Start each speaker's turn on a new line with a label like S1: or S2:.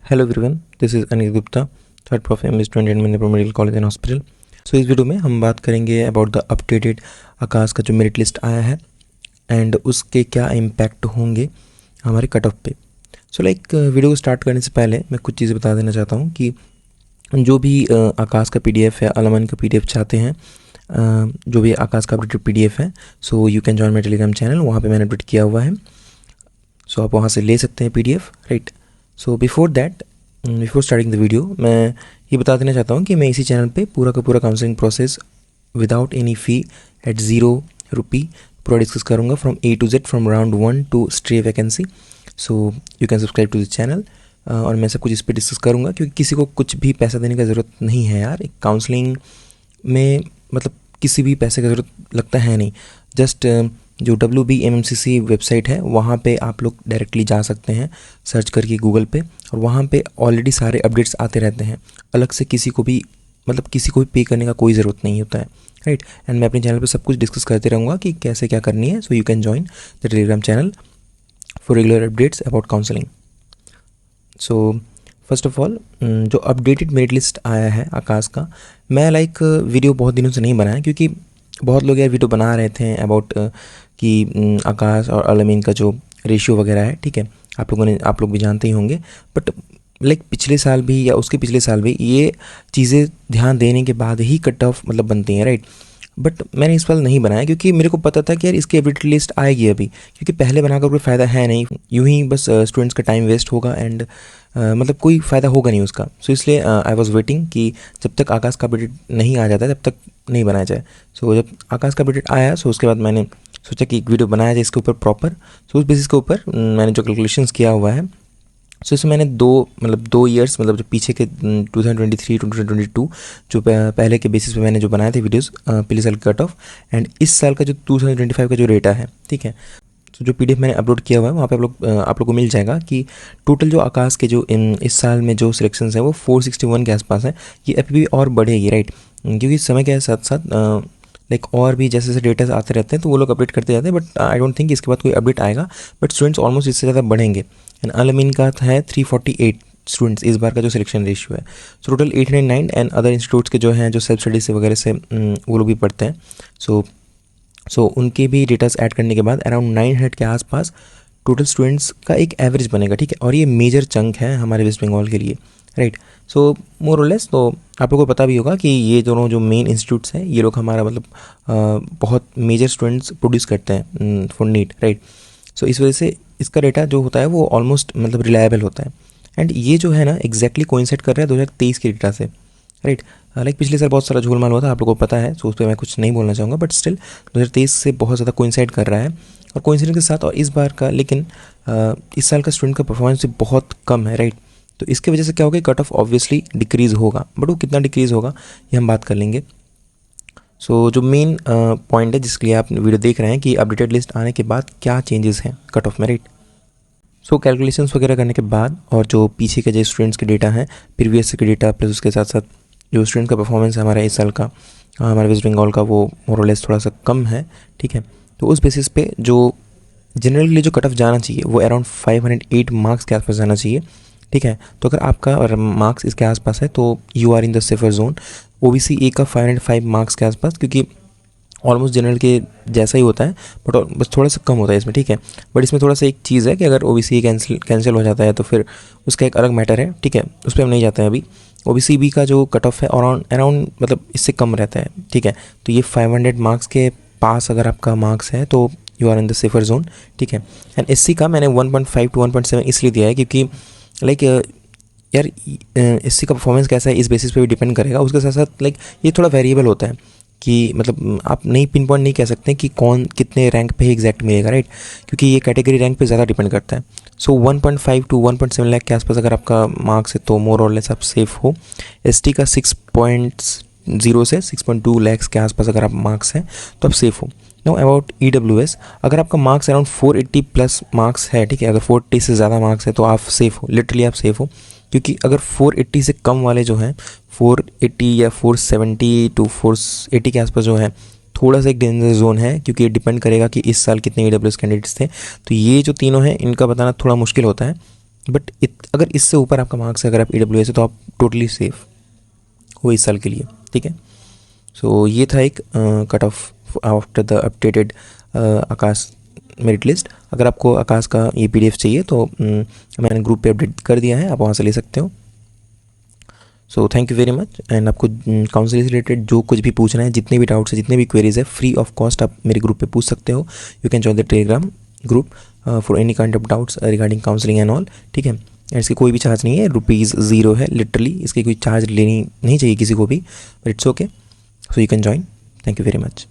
S1: Hello everyone, this is Anil Gupta, third prof M student in Manipur medical college and hospital. So इस video में हम बात करेंगे अबाउट द अपडेटेड आकाश का जो मेरिट लिस्ट आया है एंड उसके क्या इम्पैक्ट होंगे हमारे कट ऑफ पे। सो वीडियो को स्टार्ट करने से पहले मैं कुछ चीज़ें बता देना चाहता हूँ कि जो भी आकाश का PDF है, अलमन का PDF चाहते हैं, जो भी आकाश का अपडेटेड PDF है, सो you can join my Telegram channel, वहाँ पे मैंने अपडेट किया हुआ है। सो आप वहाँ से ले सकते हैं PDF, right. So before starting the video मैं ये बता देना चाहता हूँ कि मैं इसी चैनल पे पूरा का पूरा counselling process without any fee at ₹0 पूरा डिस्कस करूँगा from A to Z, from round 1 to stray vacancy. So you can subscribe to the channel और मैं सब कुछ इस पर डिस्कस करूँगा, क्योंकि किसी को कुछ भी पैसा देने का ज़रूरत नहीं है यार। एक काउंसलिंग में मतलब किसी भी पैसे का ज़रूरत लगता है नहीं। जस्ट जो WBMMCC वेबसाइट है वहाँ पे आप लोग डायरेक्टली जा सकते हैं सर्च करके गूगल पे, और वहाँ पे ऑलरेडी सारे अपडेट्स आते रहते हैं। अलग से किसी को भी पे करने का कोई ज़रूरत नहीं होता है, राइट। एंड मैं अपने चैनल पे सब कुछ डिस्कस करते रहूँगा कि कैसे क्या करनी है। सो you can join the Telegram channel for regular updates about counselling. So first of all, जो अपडेटेड मेरिट लिस्ट आया है आकाश का, मैं वीडियो बहुत दिनों से नहीं बनाया, क्योंकि बहुत लोग यार वीडियो बना रहे थे अबाउट कि आकाश और अलमीन का जो रेशियो वगैरह है, ठीक है, आप लोग भी जानते ही होंगे। बट पिछले साल भी या उसके पिछले साल भी ये चीज़ें ध्यान देने के बाद ही कट ऑफ बनती हैं, राइट। बट मैंने इस साल नहीं बनाया, क्योंकि मेरे को पता था कि यार इसकी अपडेट लिस्ट आएगी अभी, क्योंकि पहले बनाकर कोई फ़ायदा है नहीं, यूँ ही बस स्टूडेंट्स का टाइम वेस्ट होगा एंड कोई फ़ायदा होगा नहीं उसका। सो इसलिए आई वॉज वेटिंग कि जब तक आकाश का अपडेट नहीं आ जाता तब तक नहीं बनाया जाए। सो जब आकाश का अपडेट आया, सो उसके बाद मैंने सोचा कि एक वीडियो बनाया जाए इसके ऊपर प्रॉपर। सो उस बेसिस के ऊपर मैंने जो कैलकुलेशंस किया हुआ है, सो इसमें मैंने दो ईयर्स जो पीछे के 2023 2022 जो पहले के बेसिस पे मैंने जो बनाए थे वीडियोस पिछले साल कट ऑफ, एंड इस साल का जो 2025 का जो रेटा है, ठीक है। तो जो PDF मैंने अपलोड किया हुआ है वहाँ पे आप लोग को मिल जाएगा कि टोटल जो आकाश के जो इस साल में जो सिलेक्शंस हैं वो 461 के आसपास है। ये अभी भी और बढ़ेगी, राइट, क्योंकि समय के साथ साथ और भी जैसे जैसे डेटा आते रहते हैं तो वो लोग अपडेट करते जाते हैं। बट आई डोंट थिंक इसके बाद कोई अपडेट आएगा, बट स्टूडेंट्स ऑलमोस्ट इससे ज़्यादा बढ़ेंगे। एंड अलमीन का है 348 स्टूडेंट्स इस बार का जो सिलेक्शन रेशियो है। So total 809 and other institutes के जो हैं जो सेल्फ स्टडी से वगैरह से वो लोग भी पढ़ते हैं। सो उनके भी डेटास ऐड करने के बाद अराउंड 900 के आसपास टोटल स्टूडेंट्स का एक एवरेज बनेगा, ठीक है। और ये मेजर चंक है हमारे वेस्ट बंगाल के लिए, राइट। सो मोर और लेस तो आप लोगों को पता भी होगा कि ये दोनों जो मेन इंस्टीट्यूट्स हैं ये लोग हमारा बहुत मेजर स्टूडेंट्स प्रोड्यूस करते हैं फॉर नीट, राइट। सो इस वजह से इसका डेटा जो होता है वो ऑलमोस्ट रिलायबल होता है। एंड ये जो है ना एग्जैक्टली कोइंसाइड कर रहा है 2023 के डेटा से, राइट। पिछले साल बहुत सारा झोलमाल हुआ था, आप लोगों को पता है, सो उस पर मैं कुछ नहीं बोलना चाहूँगा, बट स्टिल 2023 से बहुत ज़्यादा कोइंसाइड कर रहा है। और कोइंसाइड के साथ और इस बार का लेकिन इस साल का स्टूडेंट का परफॉर्मेंस भी बहुत कम है, राइट। तो इसके वजह से क्या होगा, कट ऑफ ऑब्वियसली डिक्रीज़ होगा, बट वो कितना डिक्रीज़ होगा ये हम बात कर लेंगे। सो जो मेन पॉइंट है जिसके लिए आप वीडियो देख रहे हैं कि अपडेटेड लिस्ट आने के बाद क्या चेंजेस हैं कट ऑफ में, राइट। सो कैलकुलेशंस वगैरह करने के बाद और जो पीछे के जो स्टूडेंट्स के डेटा हैं, प्रीवियस के डेटा प्लस उसके साथ साथ जो स्टूडेंट का परफॉर्मेंस है हमारा इस साल का, हमारे वेस्ट बंगाल का, वो मोर और लेस थोड़ा सा कम है, ठीक है। तो उस बेसिस पे जो जनरल के लिए जो कट ऑफ जाना चाहिए वो अराउंड 508 मार्क्स के आसपास जाना चाहिए, ठीक है। तो अगर आपका और मार्क्स इसके आसपास है तो you are in the safer zone. OBC A का 505 मार्क्स के आसपास, क्योंकि ऑलमोस्ट जनरल के जैसा ही होता है बट बस थोड़ा सा कम होता है इसमें, ठीक है। बट इसमें थोड़ा सा एक चीज़ है कि अगर OBC कैंसिल हो जाता है तो फिर उसका एक अलग मैटर है, ठीक है, उस पर हम नहीं जाते हैं अभी। OBC B का जो कट ऑफ है अराउंड इससे कम रहता है, ठीक है। तो ये 500 मार्क्स के पास अगर आपका मार्क्स है तो you are in the safer zone, ठीक है। एंड SC का मैंने 1.5 to 1.7 इसलिए दिया है क्योंकि यार SC का परफॉर्मेंस कैसा है इस बेसिस पे भी डिपेंड करेगा। उसके साथ साथ ये थोड़ा वेरिएबल होता है कि आप नहीं पिन पॉइंट नहीं कह सकते कि कौन कितने रैंक पे एग्जैक्ट मिलेगा, राइट, क्योंकि ये कैटेगरी रैंक पे ज़्यादा डिपेंड करता है। सो 1.5 to 1.7 लाख के आसपास अगर आपका मार्क्स है तो मोर और लेस आप सेफ हो। ST का 6.0 से 6.2 लाख के आसपास अगर आप मार्क्स हैं तो आप सेफ हो। नो अबाउट EWS, अगर आपका मार्क्स अराउंड 480 प्लस मार्क्स है, ठीक है, अगर 480 से ज़्यादा मार्क्स है तो आप सेफ हो, लिटरली आप सेफ हो। क्योंकि अगर 480 से कम वाले जो हैं 480 या 470 to 480 के आसपास जो है थोड़ा सा एक डेंजर जोन है, क्योंकि ये डिपेंड करेगा कि इस साल कितने EWS कैंडिडेट्स थे। तो ये जो तीनों हैं इनका बताना थोड़ा मुश्किल होता है, बट अगर इससे ऊपर आपका मार्क्स है, अगर आप AWS है, तो आप टोटली सेफ हो इस साल के लिए, ठीक है। सो ये था एक cut off after the updated Akash merit list. अगर आपको आकाश का ये PDF चाहिए तो मैंने ग्रुप पे अपडेट कर दिया है, आप वहाँ से ले सकते हो। So thank you very much. And आपको काउंसलिंग से रिलेटेड जो कुछ भी पूछना है, जितने भी डाउट्स है, जितने भी क्वेरीज है, फ्री ऑफ कॉस्ट आप मेरे ग्रुप पे पूछ सकते हो। You can join the Telegram group for any kind of doubts regarding counselling and all, ठीक है। इसकी कोई भी चार्ज नहीं है, ₹0 है लिटरली, इसकी कोई चार्ज लेनी नहीं चाहिए किसी को भी, but it's okay. So you can join. Thank you very much.